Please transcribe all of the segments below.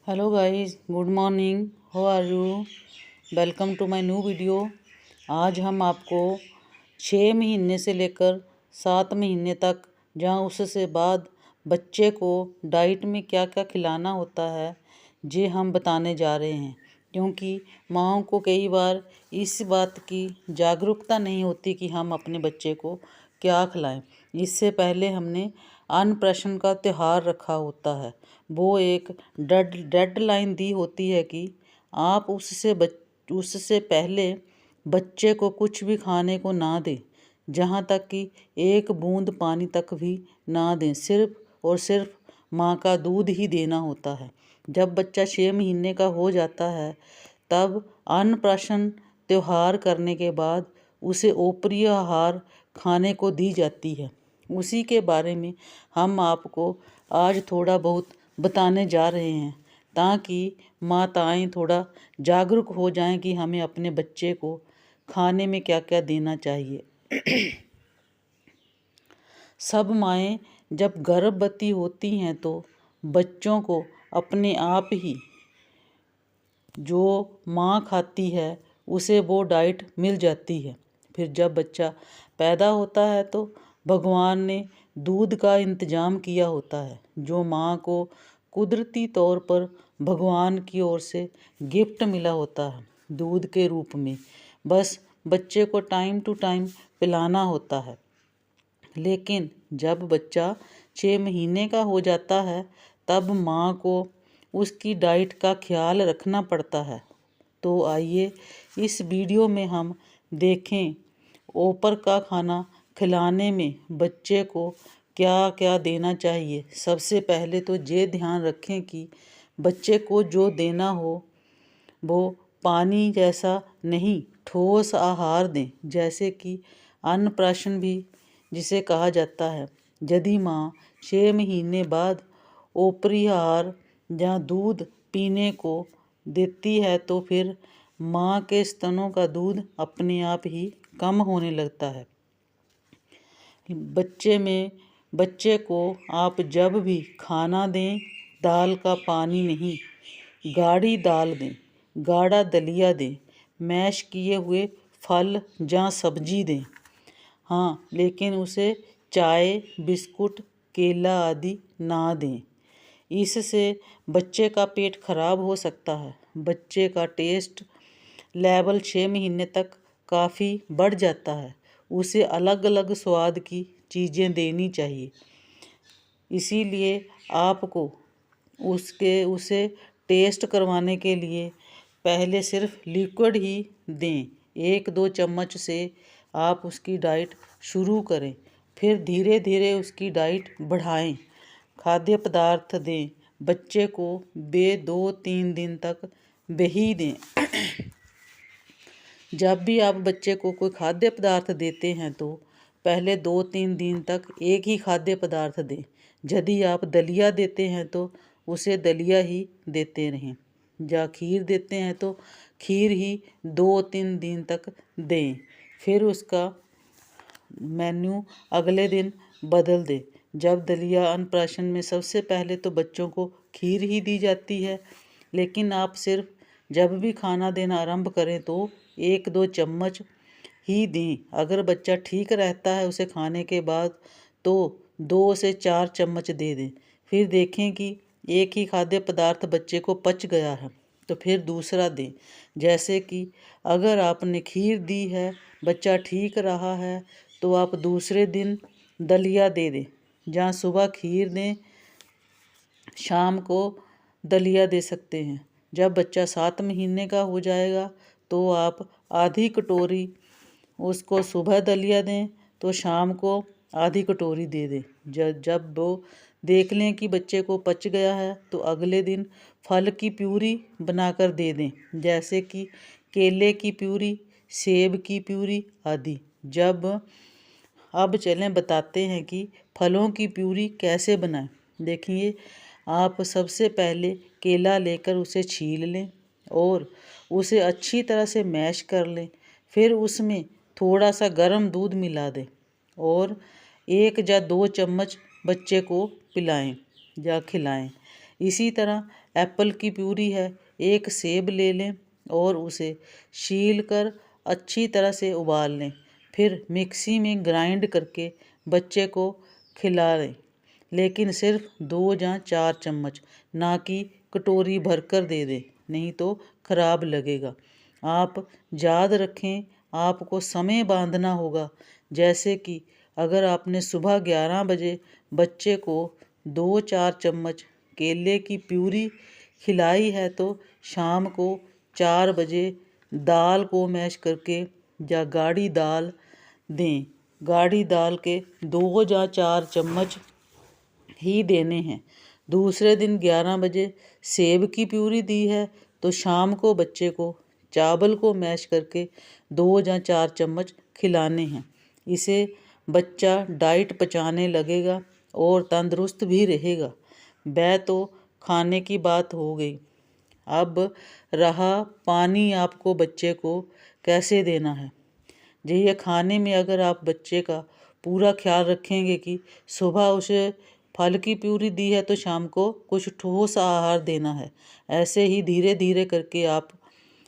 Hello guys, good morning. How are you? Welcome to my new video. आज हम आपको 6 महीने से लेकर 7 महीने तक, जहाँ उससे बाद बच्चे को डाइट में क्या क्या खिलाना होता है, ये हम बताने जा रहे हैं। क्योंकि माँओं को कई बार इस बात की जागरूकता नहीं होती कि हम अपने बच्चे को क्या खिलाएं। इससे पहले हमने अन्नप्राशन का त्यौहार रखा होता है। वो एक डेडलाइन दी होती है कि आप उससे पहले बच्चे को कुछ भी खाने को ना दें, जहाँ तक कि एक बूंद पानी तक भी ना दें। सिर्फ और सिर्फ माँ का दूध ही देना होता है। जब बच्चा 6 महीने का हो जाता है, तब अन्नप्राशन त्यौहार करने के बाद उसे ऊपरी आहार खाने को दी जाती है। उसी के बारे में हम आपको आज थोड़ा बहुत बताने जा रहे हैं, ताकि माताएं थोड़ा जागरूक हो जाएं कि हमें अपने बच्चे को खाने में क्या क्या देना चाहिए। सब माएँ जब गर्भवती होती हैं तो बच्चों को अपने आप ही जो माँ खाती है उसे वो डाइट मिल जाती है। फिर जब बच्चा पैदा होता है तो भगवान ने दूध का इंतज़ाम किया होता है, जो माँ को कुदरती तौर पर भगवान की ओर से गिफ्ट मिला होता है दूध के रूप में। बस बच्चे को टाइम टू टाइम पिलाना होता है। लेकिन जब बच्चा 6 महीने का हो जाता है, तब माँ को उसकी डाइट का ख्याल रखना पड़ता है। तो आइए इस वीडियो में हम देखें ऊपर का खाना खिलाने में बच्चे को क्या क्या देना चाहिए। सबसे पहले तो ये ध्यान रखें कि बच्चे को जो देना हो वो पानी जैसा नहीं, ठोस आहार दें, जैसे कि अन्नप्राशन भी जिसे कहा जाता है। यदि माँ 6 महीने बाद ऊपरी आहार या दूध पीने को देती है तो फिर माँ के स्तनों का दूध अपने आप ही कम होने लगता है। बच्चे को आप जब भी खाना दें, दाल का पानी नहीं, गाढ़ी दाल दें, गाढ़ा दलिया दें, मैश किए हुए फल या सब्जी दें। हाँ, लेकिन उसे चाय, बिस्कुट, केला आदि ना दें। इससे बच्चे का पेट खराब हो सकता है। बच्चे का टेस्ट लेवल 6 महीने तक काफ़ी बढ़ जाता है। उसे अलग अलग स्वाद की चीज़ें देनी चाहिए। इसीलिए आपको उसे टेस्ट करवाने के लिए पहले सिर्फ लिक्विड ही दें। 1-2 चम्मच से आप उसकी डाइट शुरू करें, फिर धीरे धीरे उसकी डाइट बढ़ाएं। खाद्य पदार्थ दें, बच्चे को 2-3 दिन तक वही दें। जब भी आप बच्चे को कोई खाद्य पदार्थ देते हैं तो पहले 2-3 दिन तक एक ही खाद्य पदार्थ दें। यदि आप दलिया देते हैं तो उसे दलिया ही देते रहें, या खीर देते हैं तो खीर ही 2-3 दिन तक दें। फिर उसका मेन्यू अगले दिन बदल दें। जब दलिया अन्नप्राशन में सबसे पहले तो बच्चों को खीर ही दी जाती है, लेकिन आप सिर्फ जब भी खाना देना आरंभ करें तो 1-2 चम्मच ही दें। अगर बच्चा ठीक रहता है उसे खाने के बाद तो 2 से 4 चम्मच दे दें। फिर देखें कि एक ही खाद्य पदार्थ बच्चे को पच गया है तो फिर दूसरा दें। जैसे कि अगर आपने खीर दी है, बच्चा ठीक रहा है, तो आप दूसरे दिन दलिया दे दें। जहाँ सुबह खीर दें, शाम को दलिया दे सकते हैं। जब बच्चा 7 महीने का हो जाएगा तो आप आधी कटोरी उसको सुबह दलिया दें तो शाम को आधी कटोरी दे दें। जब वो देख लें कि बच्चे को पच गया है तो अगले दिन फल की प्यूरी बनाकर दे दें, जैसे कि केले की प्यूरी, सेब की प्यूरी आदि। अब चलें बताते हैं कि फलों की प्यूरी कैसे बनाएं। देखिए, आप सबसे पहले केला लेकर उसे छील लें और उसे अच्छी तरह से मैश कर लें। फिर उसमें थोड़ा सा गर्म दूध मिला दें और 1 या 2 चम्मच बच्चे को पिलाएं या खिलाएं। इसी तरह एप्पल की प्यूरी है, एक सेब ले लें और उसे छील कर अच्छी तरह से उबाल लें, फिर मिक्सी में ग्राइंड करके बच्चे को खिला लें, लेकिन सिर्फ 2 या 4 चम्मच, ना कि कटोरी भरकर दे दें, नहीं तो खराब लगेगा। आप याद रखें, आपको समय बांधना होगा, जैसे कि अगर आपने सुबह 11 बजे बच्चे को 2-4 चम्मच केले की प्यूरी खिलाई है तो शाम को 4 बजे दाल को मैश करके या गाढ़ी दाल दें। गाढ़ी दाल के 2 या 4 चम्मच ही देने हैं। दूसरे दिन 11 बजे सेब की प्यूरी दी है तो शाम को बच्चे को चावल को मैश करके 2 या 4 चम्मच खिलाने हैं। इसे बच्चा डाइट पचाने लगेगा और तंदुरुस्त भी रहेगा। वह तो खाने की बात हो गई। अब रहा पानी आपको बच्चे को कैसे देना है। ये खाने में अगर आप बच्चे का पूरा ख्याल रखेंगे कि सुबह उसे फल की प्यूरी दी है तो शाम को कुछ ठोस आहार देना है। ऐसे ही धीरे धीरे करके आप,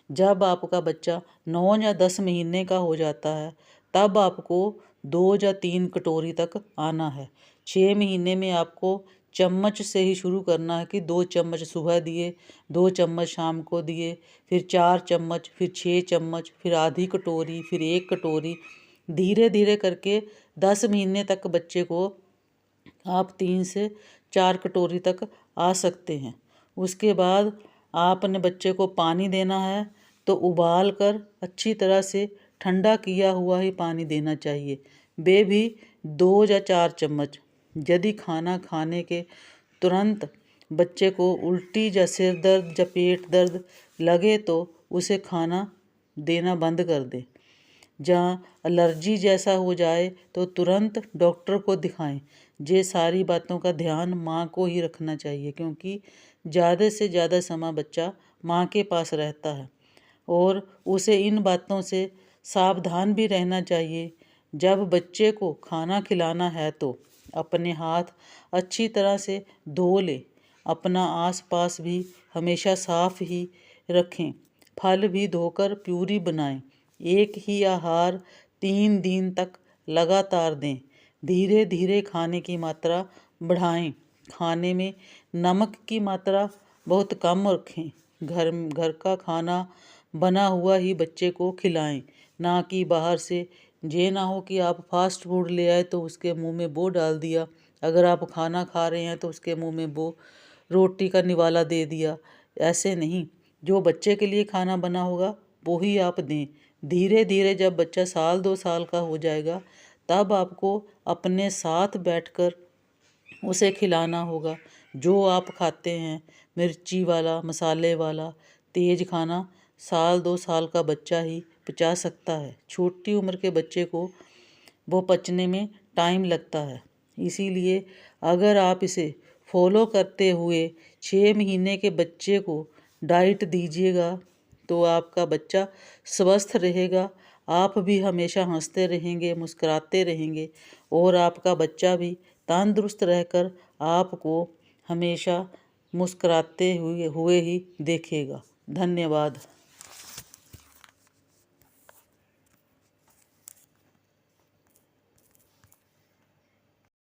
जब आपका बच्चा 9 या 10 महीने का हो जाता है, तब आपको 2 या 3 कटोरी तक आना है। 6 महीने में आपको चम्मच से ही शुरू करना है कि 2 चम्मच सुबह दिए, 2 चम्मच शाम को दिए, फिर 4 चम्मच, फिर 6 चम्मच, फिर आधी कटोरी, फिर 1 कटोरी। धीरे धीरे करके 10 महीने तक बच्चे को आप 3 से 4 कटोरी तक आ सकते हैं। उसके बाद आपने बच्चे को पानी देना है तो उबाल कर अच्छी तरह से ठंडा किया हुआ ही पानी देना चाहिए, वे भी 2 या 4 चम्मच। यदि खाना खाने के तुरंत बच्चे को उल्टी या सिर दर्द या पेट दर्द लगे तो उसे खाना देना बंद कर दें। जहाँ एलर्जी जैसा हो जाए तो तुरंत डॉक्टर को दिखाएं। ये सारी बातों का ध्यान माँ को ही रखना चाहिए, क्योंकि ज़्यादा से ज़्यादा समय बच्चा माँ के पास रहता है और उसे इन बातों से सावधान भी रहना चाहिए। जब बच्चे को खाना खिलाना है तो अपने हाथ अच्छी तरह से धो लें। अपना आसपास भी हमेशा साफ ही रखें। फल भी धोकर प्यूरी बनाएं। एक ही आहार 3 दिन तक लगातार दें। धीरे धीरे खाने की मात्रा बढ़ाएं। खाने में नमक की मात्रा बहुत कम रखें। घर का खाना बना हुआ ही बच्चे को खिलाएं, ना कि बाहर से। ये ना हो कि आप फास्ट फूड ले आए तो उसके मुंह में वो डाल दिया, अगर आप खाना खा रहे हैं तो उसके मुंह में वो रोटी का निवाला दे दिया। ऐसे नहीं, जो बच्चे के लिए खाना बना होगा वो ही आप दें। धीरे धीरे जब बच्चा 1-2 साल का हो जाएगा तब आपको अपने साथ बैठकर उसे खिलाना होगा। जो आप खाते हैं मिर्ची वाला, मसाले वाला, तेज खाना, 1-2 साल का बच्चा ही पचा सकता है। छोटी उम्र के बच्चे को वो पचने में टाइम लगता है। इसीलिए अगर आप इसे फॉलो करते हुए 6 महीने के बच्चे को डाइट दीजिएगा तो आपका बच्चा स्वस्थ रहेगा। आप भी हमेशा हंसते रहेंगे, मुस्कुराते रहेंगे और आपका बच्चा भी तंदुरुस्त रहकर आपको हमेशा मुस्कुराते हुए ही देखेगा। धन्यवाद।